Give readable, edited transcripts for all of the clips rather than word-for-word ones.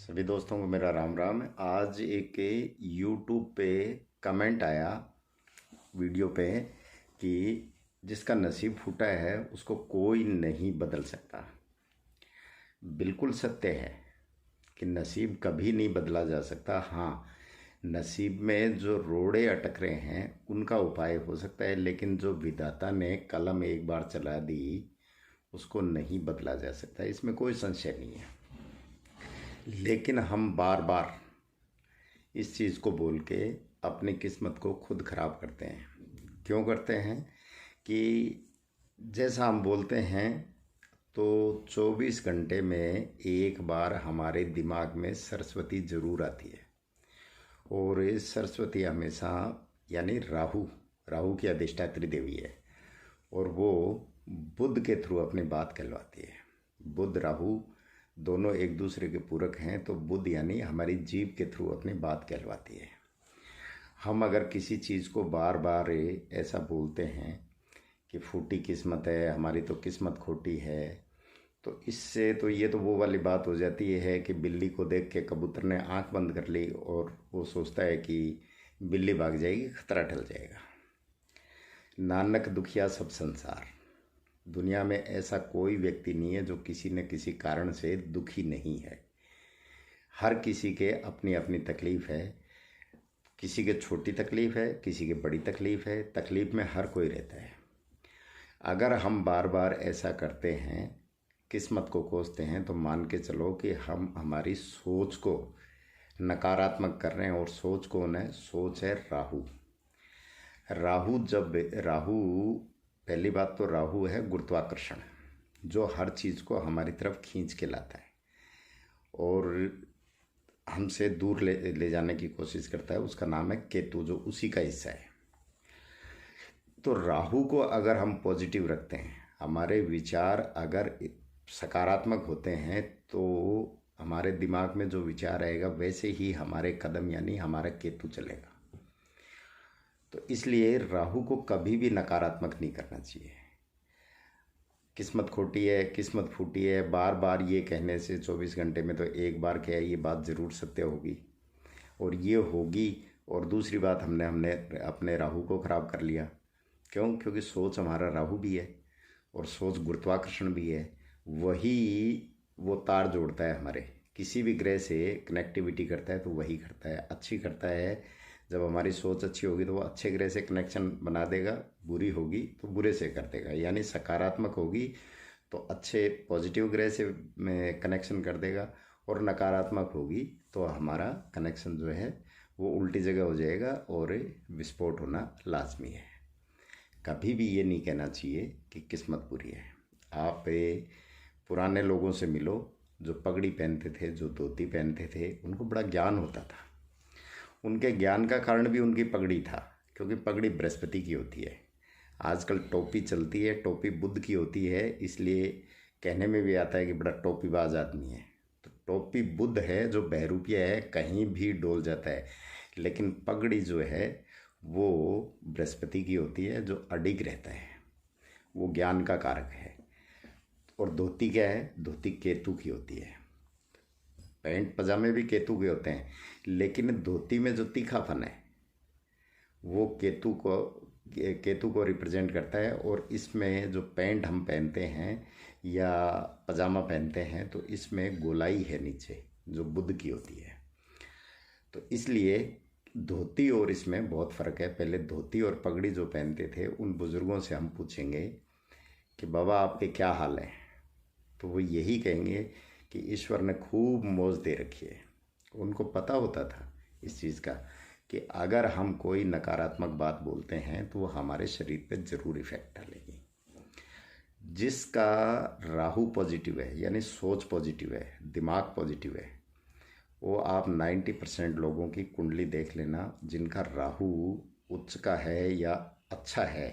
सभी दोस्तों को मेरा राम राम। आज एक यूट्यूब पे कमेंट आया वीडियो पे कि जिसका नसीब फूटा है उसको कोई नहीं बदल सकता। बिल्कुल सत्य है कि नसीब कभी नहीं बदला जा सकता। हाँ, नसीब में जो रोड़े अटक रहे हैं उनका उपाय हो सकता है, लेकिन जो विधाता ने कलम एक बार चला दी उसको नहीं बदला जा सकता, इसमें कोई संशय नहीं है। लेकिन हम बार बार इस चीज़ को बोल के अपनी किस्मत को खुद ख़राब करते हैं। क्यों करते हैं कि जैसा हम बोलते हैं तो 24 घंटे में एक बार हमारे दिमाग में सरस्वती ज़रूर आती है, और इस सरस्वती हमेशा यानी राहु राहु की अधिष्ठात्री देवी है, और वो बुध के थ्रू अपनी बात कहलवाती है। बुध राहु दोनों एक दूसरे के पूरक हैं, तो बुध यानी हमारी जीभ के थ्रू अपनी बात कहलवाती है। हम अगर किसी चीज़ को बार बार ऐसा बोलते हैं कि फूटी किस्मत है, हमारी तो किस्मत खोटी है, तो इससे तो ये तो वो वाली बात हो जाती है कि बिल्ली को देख के कबूतर ने आंख बंद कर ली और वो सोचता है कि बिल्ली भाग जाएगी, खतरा टल जाएगा। नानक दुखिया सब संसार। दुनिया में ऐसा कोई व्यक्ति नहीं है जो किसी न किसी कारण से दुखी नहीं है। हर किसी के अपनी अपनी तकलीफ़ है। किसी के छोटी तकलीफ़ है, किसी के बड़ी तकलीफ़ है। तकलीफ़ में हर कोई रहता है। अगर हम बार बार ऐसा करते हैं, किस्मत को कोसते हैं, तो मान के चलो कि हम हमारी सोच को नकारात्मक कर रहे हैं। और सोच कौन है? सोच है राहु। राहु पहली बात तो राहु है गुरुत्वाकर्षण, जो हर चीज़ को हमारी तरफ खींच के लाता है और हमसे दूर ले जाने की कोशिश करता है। उसका नाम है केतु, जो उसी का हिस्सा है। तो राहु को अगर हम पॉजिटिव रखते हैं, हमारे विचार अगर सकारात्मक होते हैं, तो हमारे दिमाग में जो विचार आएगा वैसे ही हमारे कदम यानी हमारा केतु चलेगा। तो इसलिए राहु को कभी भी नकारात्मक नहीं करना चाहिए। किस्मत खोटी है, किस्मत फूटी है, बार बार ये कहने से 24 घंटे में तो एक बार क्या है, ये बात ज़रूर सत्य होगी और ये होगी। और दूसरी बात, हमने अपने राहु को ख़राब कर लिया। क्यों? क्योंकि सोच हमारा राहु भी है और सोच गुरुत्वाकर्षण भी है। वही वो तार जोड़ता है, हमारे किसी भी ग्रह से कनेक्टिविटी करता है तो वही करता है, अच्छी करता है। जब हमारी सोच अच्छी होगी तो वो अच्छे ग्रह से कनेक्शन बना देगा, बुरी होगी तो बुरे से कर देगा। यानी सकारात्मक होगी तो अच्छे पॉजिटिव ग्रह से कनेक्शन कर देगा, और नकारात्मक होगी तो हमारा कनेक्शन जो है वो उल्टी जगह हो जाएगा और विस्फोट होना लाजमी है। कभी भी ये नहीं कहना चाहिए कि किस्मत बुरी है। आप पुराने लोगों से मिलो जो पगड़ी पहनते थे, जो धोती पहनते थे, उनको बड़ा ज्ञान होता था। उनके ज्ञान का कारण भी उनकी पगड़ी था, क्योंकि पगड़ी बृहस्पति की होती है। आजकल टोपी चलती है, टोपी बुध की होती है, इसलिए कहने में भी आता है कि बड़ा टोपीबाज आदमी है। तो टोपी बुध है जो बहरूपिया है, कहीं भी डोल जाता है। लेकिन पगड़ी जो है वो बृहस्पति की होती है, जो अडिग रहता है, वो ज्ञान का कारक है। और धोती क्या है? धोती केतु की होती है। पैंट पजामे भी केतु के होते हैं, लेकिन धोती में जो तीखापन है वो केतु को रिप्रेजेंट करता है। और इसमें जो पैंट हम पहनते हैं या पजामा पहनते हैं, तो इसमें गोलाई है नीचे, जो बुध की होती है। तो इसलिए धोती और इसमें बहुत फ़र्क है। पहले धोती और पगड़ी जो पहनते थे, उन बुज़ुर्गों से हम पूछेंगे कि बाबा आपके क्या हाल है, तो वो यही कहेंगे कि ईश्वर ने खूब मौज दे रखी है। उनको पता होता था इस चीज़ का कि अगर हम कोई नकारात्मक बात बोलते हैं तो वो हमारे शरीर पे ज़रूर इफ़ेक्ट डालेगी। जिसका राहु पॉजिटिव है, यानी सोच पॉजिटिव है, दिमाग पॉजिटिव है, वो आप 90% लोगों की कुंडली देख लेना, जिनका राहु उच्च का है या अच्छा है,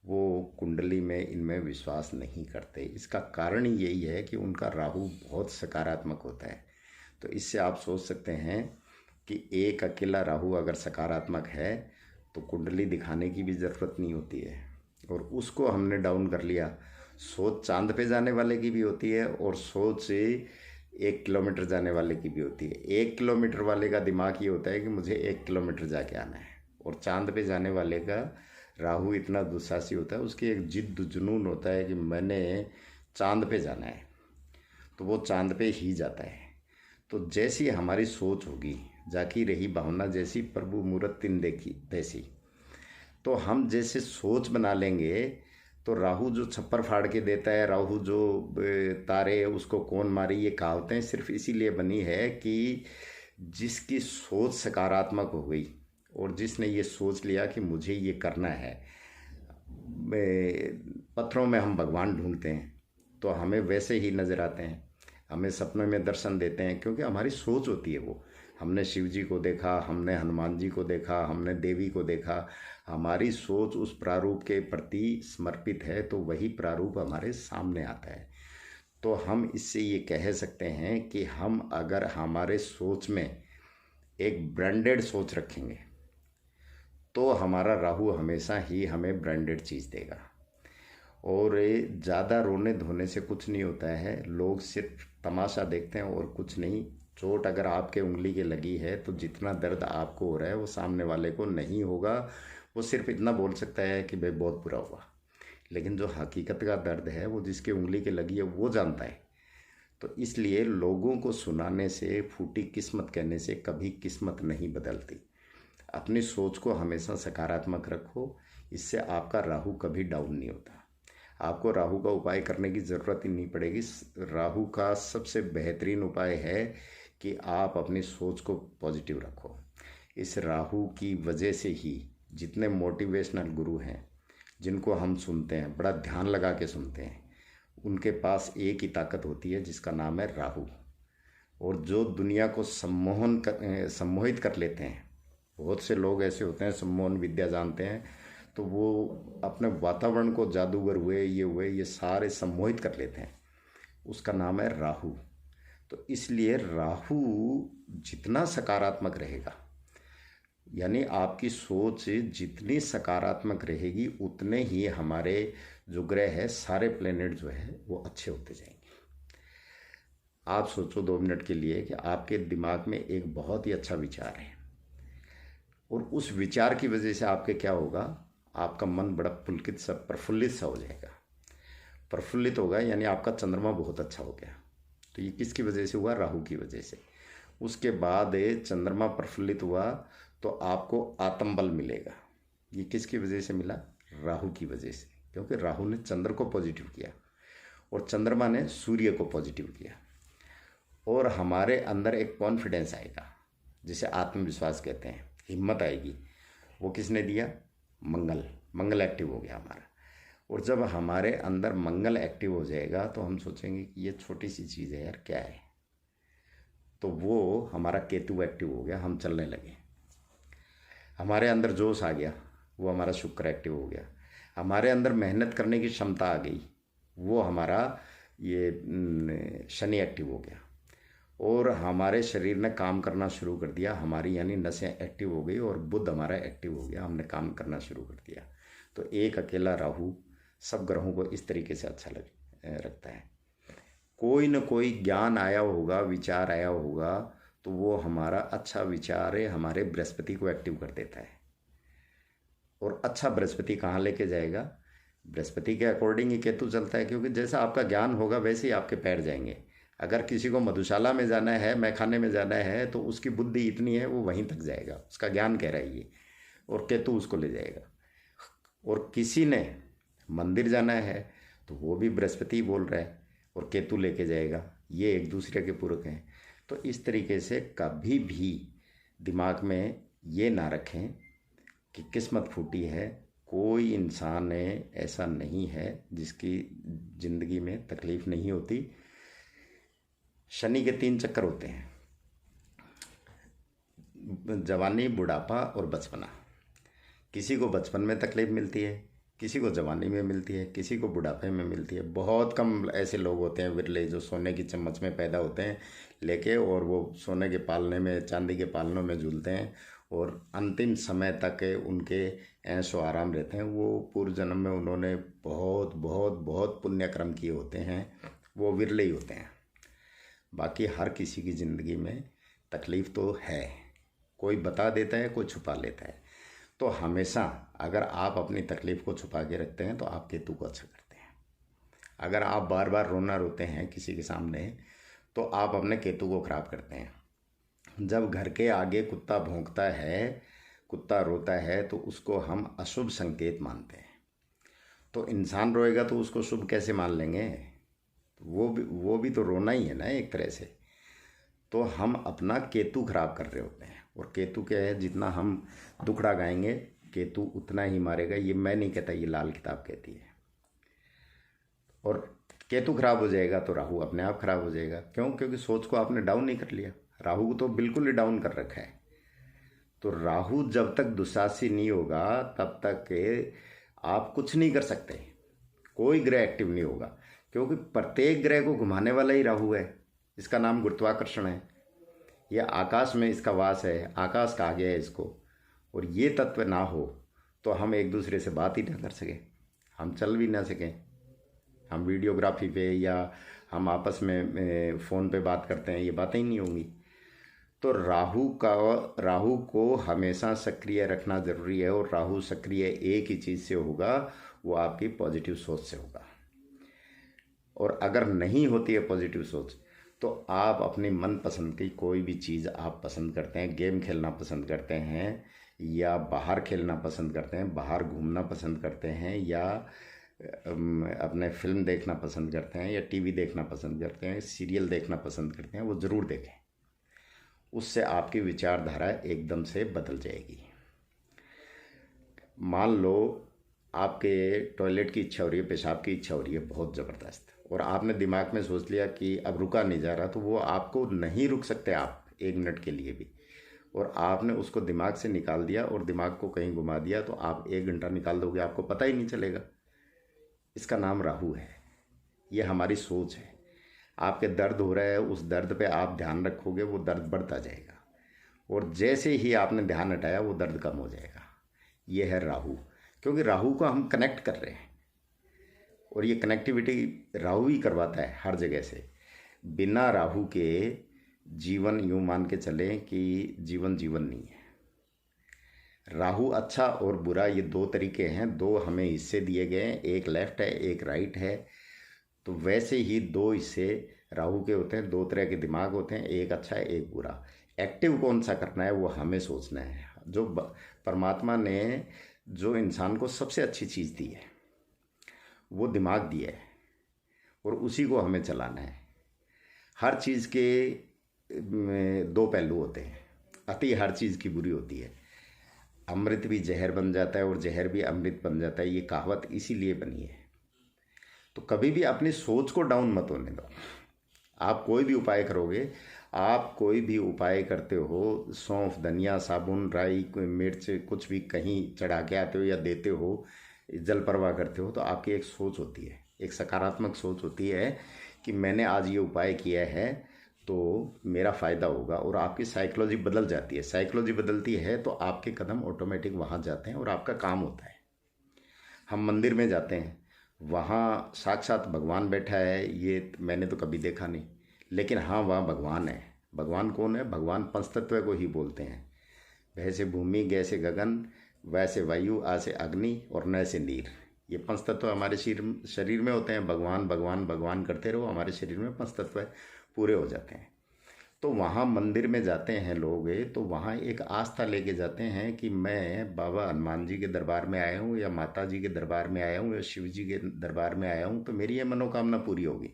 वो कुंडली में इनमें विश्वास नहीं करते। इसका कारण ही यही है कि उनका राहु बहुत सकारात्मक होता है। तो इससे आप सोच सकते हैं कि एक अकेला राहु अगर सकारात्मक है तो कुंडली दिखाने की भी ज़रूरत नहीं होती है, और उसको हमने डाउन कर लिया। सोच चांद पे जाने वाले की भी होती है और सोच 1 किलोमीटर जाने वाले की भी होती है। 1 किलोमीटर वाले का दिमाग ये होता है कि मुझे 1 किलोमीटर जाके आना है, और चांद पे जाने वाले का राहु इतना दुस्साहसी होता है, उसकी एक जिद्द जुनून होता है कि मैंने चांद पे जाना है, तो वो चांद पे ही जाता है। तो जैसी हमारी सोच होगी, जाकी रही भावना जैसी प्रभु मूरत तिन देखी तैसी। तो हम जैसे सोच बना लेंगे, तो राहु जो छप्पर फाड़ के देता है, राहु जो तारे उसको कौन मारे, ये कहावतें सिर्फ इसीलिए बनी है कि जिसकी सोच सकारात्मक हो गई और जिसने ये सोच लिया कि मुझे ये करना है। पत्थरों में हम भगवान ढूंढते हैं तो हमें वैसे ही नज़र आते हैं, हमें सपनों में दर्शन देते हैं, क्योंकि हमारी सोच होती है वो। हमने शिव जी को देखा, हमने हनुमान जी को देखा, हमने देवी को देखा। हमारी सोच उस प्रारूप के प्रति समर्पित है तो वही प्रारूप हमारे सामने आता है। तो हम इससे ये कह सकते हैं कि हम अगर हमारे सोच में एक ब्रांडेड सोच रखेंगे तो हमारा राहु हमेशा ही हमें ब्रांडेड चीज़ देगा। और ज़्यादा रोने धोने से कुछ नहीं होता है, लोग सिर्फ तमाशा देखते हैं और कुछ नहीं। चोट अगर आपके उंगली के लगी है तो जितना दर्द आपको हो रहा है वो सामने वाले को नहीं होगा। वो सिर्फ इतना बोल सकता है कि भाई बहुत बुरा हुआ, लेकिन जो हकीकत का दर्द है वो जिसके उंगली के लगी है वो जानता है। तो इसलिए लोगों को सुनाने से, फूटी किस्मत कहने से कभी किस्मत नहीं बदलती। अपनी सोच को हमेशा सकारात्मक रखो, इससे आपका राहु कभी डाउन नहीं होता। आपको राहु का उपाय करने की ज़रूरत ही नहीं पड़ेगी। राहु का सबसे बेहतरीन उपाय है कि आप अपनी सोच को पॉजिटिव रखो। इस राहु की वजह से ही जितने मोटिवेशनल गुरु हैं जिनको हम सुनते हैं, बड़ा ध्यान लगा के सुनते हैं, उनके पास एक ही ताकत होती है जिसका नाम है राहु। और जो दुनिया को सम्मोहित कर लेते हैं, बहुत से लोग ऐसे होते हैं सम्मोहन विद्या जानते हैं, तो वो अपने वातावरण को जादूगर हुए ये सारे सम्मोहित कर लेते हैं, उसका नाम है राहु। तो इसलिए राहु जितना सकारात्मक रहेगा, यानी आपकी सोच जितनी सकारात्मक रहेगी, उतने ही हमारे जो ग्रह है, सारे प्लेनेट जो है वो अच्छे होते जाएंगे। आप सोचो 2 मिनट के लिए कि आपके दिमाग में एक बहुत ही अच्छा विचार है, और उस विचार की वजह से आपके क्या होगा, आपका मन बड़ा प्रफुल्लित सा हो जाएगा। प्रफुल्लित होगा यानी आपका चंद्रमा बहुत अच्छा हो गया। तो ये किसकी वजह से हुआ? राहु की वजह से। उसके बाद चंद्रमा प्रफुल्लित हुआ तो आपको आत्मबल मिलेगा। ये किसकी वजह से मिला? राहु की वजह से, क्योंकि राहु ने चंद्र को पॉजिटिव किया और चंद्रमा ने सूर्य को पॉजिटिव किया। और हमारे अंदर एक कॉन्फिडेंस आएगा, जिसे आत्मविश्वास कहते हैं, हिम्मत आएगी। वो किसने दिया? मंगल एक्टिव हो गया हमारा। और जब हमारे अंदर मंगल एक्टिव हो जाएगा तो हम सोचेंगे कि ये छोटी सी चीज़ है यार, क्या है। तो वो हमारा केतु एक्टिव हो गया, हम चलने लगे। हमारे अंदर जोश आ गया, वो हमारा शुक्र एक्टिव हो गया। हमारे अंदर मेहनत करने की क्षमता आ गई, वो हमारा ये शनि एक्टिव हो गया। और हमारे शरीर ने काम करना शुरू कर दिया, हमारी यानी नसें एक्टिव हो गई और बुध हमारा एक्टिव हो गया, हमने काम करना शुरू कर दिया। तो एक अकेला राहु सब ग्रहों को इस तरीके से अच्छा रखता है। कोई न कोई ज्ञान आया होगा, विचार आया होगा, तो वो हमारा अच्छा विचार है, हमारे बृहस्पति को एक्टिव कर देता है। और अच्छा बृहस्पति कहाँ लेके जाएगा? बृहस्पति के अकॉर्डिंग ही केतु चलता है, क्योंकि जैसा आपका ज्ञान होगा वैसे ही आपके पैर जाएंगे। अगर किसी को मधुशाला में जाना है, मैखाने में जाना है, तो उसकी बुद्धि इतनी है वो वहीं तक जाएगा, उसका ज्ञान कह रहा है ये, और केतु उसको ले जाएगा। और किसी ने मंदिर जाना है तो वो भी बृहस्पति बोल रहा है और केतु लेके जाएगा, ये एक दूसरे के पूरक हैं। तो इस तरीके से कभी भी दिमाग में ये ना रखें कि किस्मत फूटी है। कोई इंसान ऐसा नहीं है जिसकी ज़िंदगी में तकलीफ़ नहीं होती। शनि के 3 चक्कर होते हैं, जवानी, बुढ़ापा और बचपना। किसी को बचपन में तकलीफ़ मिलती है, किसी को जवानी में मिलती है, किसी को बुढ़ापे में मिलती है। बहुत कम ऐसे लोग होते हैं विरले जो सोने की चम्मच में पैदा होते हैं लेके, और वो सोने के पालने में, चांदी के पालनों में झूलते हैं और अंतिम समय तक उनके ऐशो आराम रहते हैं। वो पूर्व जन्म में उन्होंने बहुत बहुत बहुत पुण्य कर्म किए होते हैं, वो विरले ही होते हैं। बाकी हर किसी की ज़िंदगी में तकलीफ़ तो है, कोई बता देता है, कोई छुपा लेता है। तो हमेशा अगर आप अपनी तकलीफ़ को छुपा के रखते हैं तो आप केतु को अच्छा करते हैं। अगर आप बार बार रोना रोते हैं किसी के सामने तो आप अपने केतु को ख़राब करते हैं। जब घर के आगे कुत्ता भौंकता है, कुत्ता रोता है, तो उसको हम अशुभ संकेत मानते हैं। तो इंसान रोएगा तो उसको शुभ कैसे मान लेंगे? वो भी तो रोना ही है ना एक तरह से। तो हम अपना केतु खराब कर रहे होते हैं। और केतु क्या है, जितना हम दुखड़ा गाएंगे केतु उतना ही मारेगा। ये मैं नहीं कहता, ये लाल किताब कहती है। और केतु खराब हो जाएगा तो राहु अपने आप खराब हो जाएगा। क्यों? क्योंकि सोच को आपने डाउन नहीं कर लिया। राहु को तो बिल्कुल ही डाउन कर रखा है। तो राहु जब तक दुशासी नहीं होगा तब तक आप कुछ नहीं कर सकते, कोई ग्रह एक्टिव नहीं होगा। क्योंकि प्रत्येक ग्रह को घुमाने वाला ही राहु है। इसका नाम गुरुत्वाकर्षण है। यह आकाश में इसका वास है, आकाश कहा गया है इसको। और ये तत्व ना हो तो हम एक दूसरे से बात ही ना कर सकें, हम चल भी ना सकें। हम वीडियोग्राफी पे या हम आपस में फ़ोन पे बात करते हैं, ये बातें ही नहीं होंगी। तो राहु को हमेशा सक्रिय रखना ज़रूरी है। और राहु सक्रिय एक ही चीज़ से होगा, वो आपकी पॉजिटिव सोच से होगा। और अगर नहीं होती है पॉजिटिव सोच तो आप अपनी मनपसंद की कोई भी चीज़ आप पसंद करते हैं, गेम खेलना पसंद करते हैं या बाहर खेलना पसंद करते हैं, बाहर घूमना पसंद करते हैं या अपने फिल्म देखना पसंद करते हैं या टीवी देखना पसंद करते हैं, सीरियल देखना पसंद करते हैं, वो ज़रूर देखें। उससे आपकी विचारधारा एकदम से बदल जाएगी। मान लो आपके टॉयलेट की इच्छा हो रही है, पेशाब की इच्छा हो रही है बहुत ज़बरदस्त, और आपने दिमाग में सोच लिया कि अब रुका नहीं जा रहा, तो वो आपको नहीं रुक सकते आप 1 मिनट के लिए भी। और आपने उसको दिमाग से निकाल दिया और दिमाग को कहीं घुमा दिया तो आप 1 घंटा निकाल दोगे, आपको पता ही नहीं चलेगा। इसका नाम राहु है। ये हमारी सोच है। आपके दर्द हो रहा है, उस दर्द पे आप ध्यान रखोगे, वो दर्द बढ़ता जाएगा। और जैसे ही आपने ध्यान हटाया वो दर्द कम हो जाएगा। ये है राहु। क्योंकि राहु को हम कनेक्ट कर रहे हैं और ये कनेक्टिविटी राहु ही करवाता है हर जगह से। बिना राहु के जीवन यूँ मान के चलें कि जीवन जीवन नहीं है। राहु अच्छा और बुरा ये 2 तरीके हैं, 2 हमें हिस्से दिए गए हैं, एक लेफ्ट है एक राइट है। तो वैसे ही 2 हिस्से राहु के होते हैं, 2 तरह के दिमाग होते हैं, एक अच्छा है एक बुरा। एक्टिव कौन सा करना है वो हमें सोचना है। जो परमात्मा ने जो इंसान को सबसे अच्छी चीज़ दी है वो दिमाग दिया है और उसी को हमें चलाना है। हर चीज़ के 2 पहलू होते हैं। अति हर चीज़ की बुरी होती है। अमृत भी जहर बन जाता है और जहर भी अमृत बन जाता है। ये कहावत इसीलिए बनी है। तो कभी भी अपनी सोच को डाउन मत होने दो। आप कोई भी उपाय करोगे, आप कोई भी उपाय करते हो, सौंफ, धनिया, साबुन, राई, मिर्च कुछ भी कहीं चढ़ा के आते हो या देते हो, जल प्रवाह करते हो, तो आपकी एक सोच होती है, एक सकारात्मक सोच होती है कि मैंने आज ये उपाय किया है तो मेरा फ़ायदा होगा। और आपकी साइकोलॉजी बदल जाती है। साइकोलॉजी बदलती है तो आपके कदम ऑटोमेटिक वहाँ जाते हैं और आपका काम होता है। हम मंदिर में जाते हैं, वहाँ साक्षात भगवान बैठा है, ये मैंने तो कभी देखा नहीं, लेकिन हाँ वहाँ भगवान है। भगवान कौन है? भगवान पंचतत्व को ही बोलते हैं। वैसे भूमि, गैसे गगन, वैसे वायु, आसे अग्नि और न से नीर। ये पंचतत्व हमारे शरीर में होते हैं। भगवान भगवान भगवान करते रहो, हमारे शरीर में पंचतत्व पूरे हो जाते हैं। तो वहाँ मंदिर में जाते हैं लोग, तो वहाँ एक आस्था लेके जाते हैं कि मैं बाबा हनुमान जी के दरबार में आया हूँ या माता जी के दरबार में आया हूँ या शिव जी के दरबार में आया हूँ तो मेरी ये मनोकामना पूरी होगी।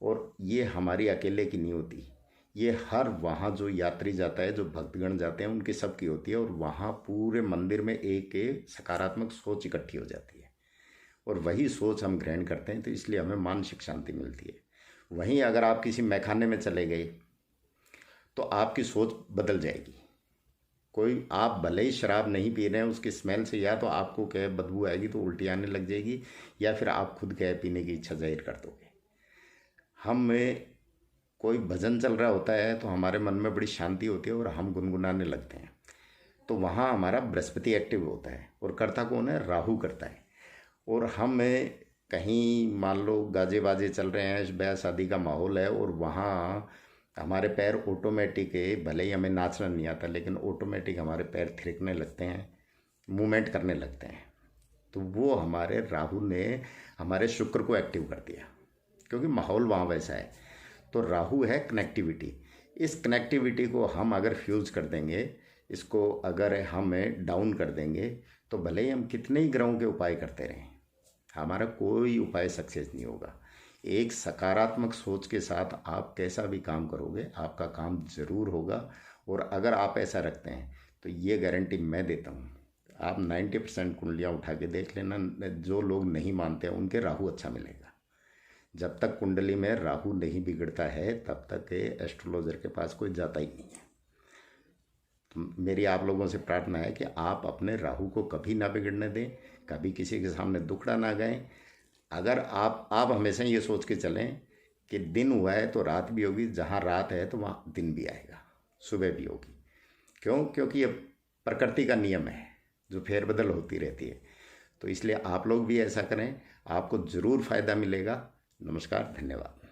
और ये हमारी अकेले की नहीं होती, ये हर वहाँ जो यात्री जाता है, जो भक्तगण जाते हैं, उनकी सबकी होती है। और वहाँ पूरे मंदिर में एक सकारात्मक सोच इकट्ठी हो जाती है और वही सोच हम ग्रहण करते हैं। तो इसलिए हमें मानसिक शांति मिलती है। वहीं अगर आप किसी मैखाने में चले गए तो आपकी सोच बदल जाएगी। कोई आप भले ही शराब नहीं पी रहे हैं, उसकी स्मेल से या तो आपको क्या बदबू आएगी तो उल्टी आने लग जाएगी, या फिर आप खुद क्या पीने की इच्छा जाहिर कर दोगे। हम में कोई भजन चल रहा होता है तो हमारे मन में बड़ी शांति होती है और हम गुनगुनाने लगते हैं। तो वहाँ हमारा बृहस्पति एक्टिव होता है और करता कौन है? राहु करता है। और हम कहीं मान लो गाजे बाजे चल रहे हैं, ब्याह शादी का माहौल है, और वहाँ हमारे पैर ऑटोमेटिक है, भले ही हमें नाचना नहीं आता लेकिन ऑटोमेटिक हमारे पैर थिरकने लगते हैं, मूवमेंट करने लगते हैं, तो वो हमारे राहु ने हमारे शुक्र को एक्टिव कर दिया, क्योंकि माहौल वहाँ वैसा है। तो राहु है कनेक्टिविटी। इस कनेक्टिविटी को हम अगर फ्यूज कर देंगे, इसको अगर हम डाउन कर देंगे, तो भले ही हम कितने ही ग्रहों के उपाय करते रहें, हमारा कोई उपाय सक्सेस नहीं होगा। एक सकारात्मक सोच के साथ आप कैसा भी काम करोगे, आपका काम ज़रूर होगा। और अगर आप ऐसा रखते हैं तो ये गारंटी मैं देता हूँ, आप 90% कुंडलियाँ उठा के देख लेना, जो लोग नहीं मानते हैं उनके राहु अच्छा मिलेगा। जब तक कुंडली में राहु नहीं बिगड़ता है तब तक एस्ट्रोलॉजर के पास कोई जाता ही नहीं है। तो मेरी आप लोगों से प्रार्थना है कि आप अपने राहु को कभी ना बिगड़ने दें, कभी किसी के सामने दुखड़ा ना गए। अगर आप हमेशा ये सोच के चलें कि दिन हुआ है तो रात भी होगी, जहाँ रात है तो वहाँ दिन भी आएगा, सुबह भी होगी। क्यों? क्योंकि ये प्रकृति का नियम है जो फेरबदल होती रहती है। तो इसलिए आप लोग भी ऐसा करें, आपको ज़रूर फ़ायदा मिलेगा। नमस्कार, धन्यवाद।